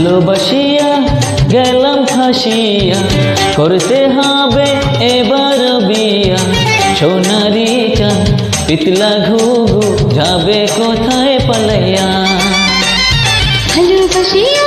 ভালোবাসিয়া গেলাম ফাঁসিয়া, করতে হবে এবার বিয়া। সোনারি চাঁদ পিতলা ঘুঘু যাবে কোথায় পালাইয়া। ভালোবাসিয়া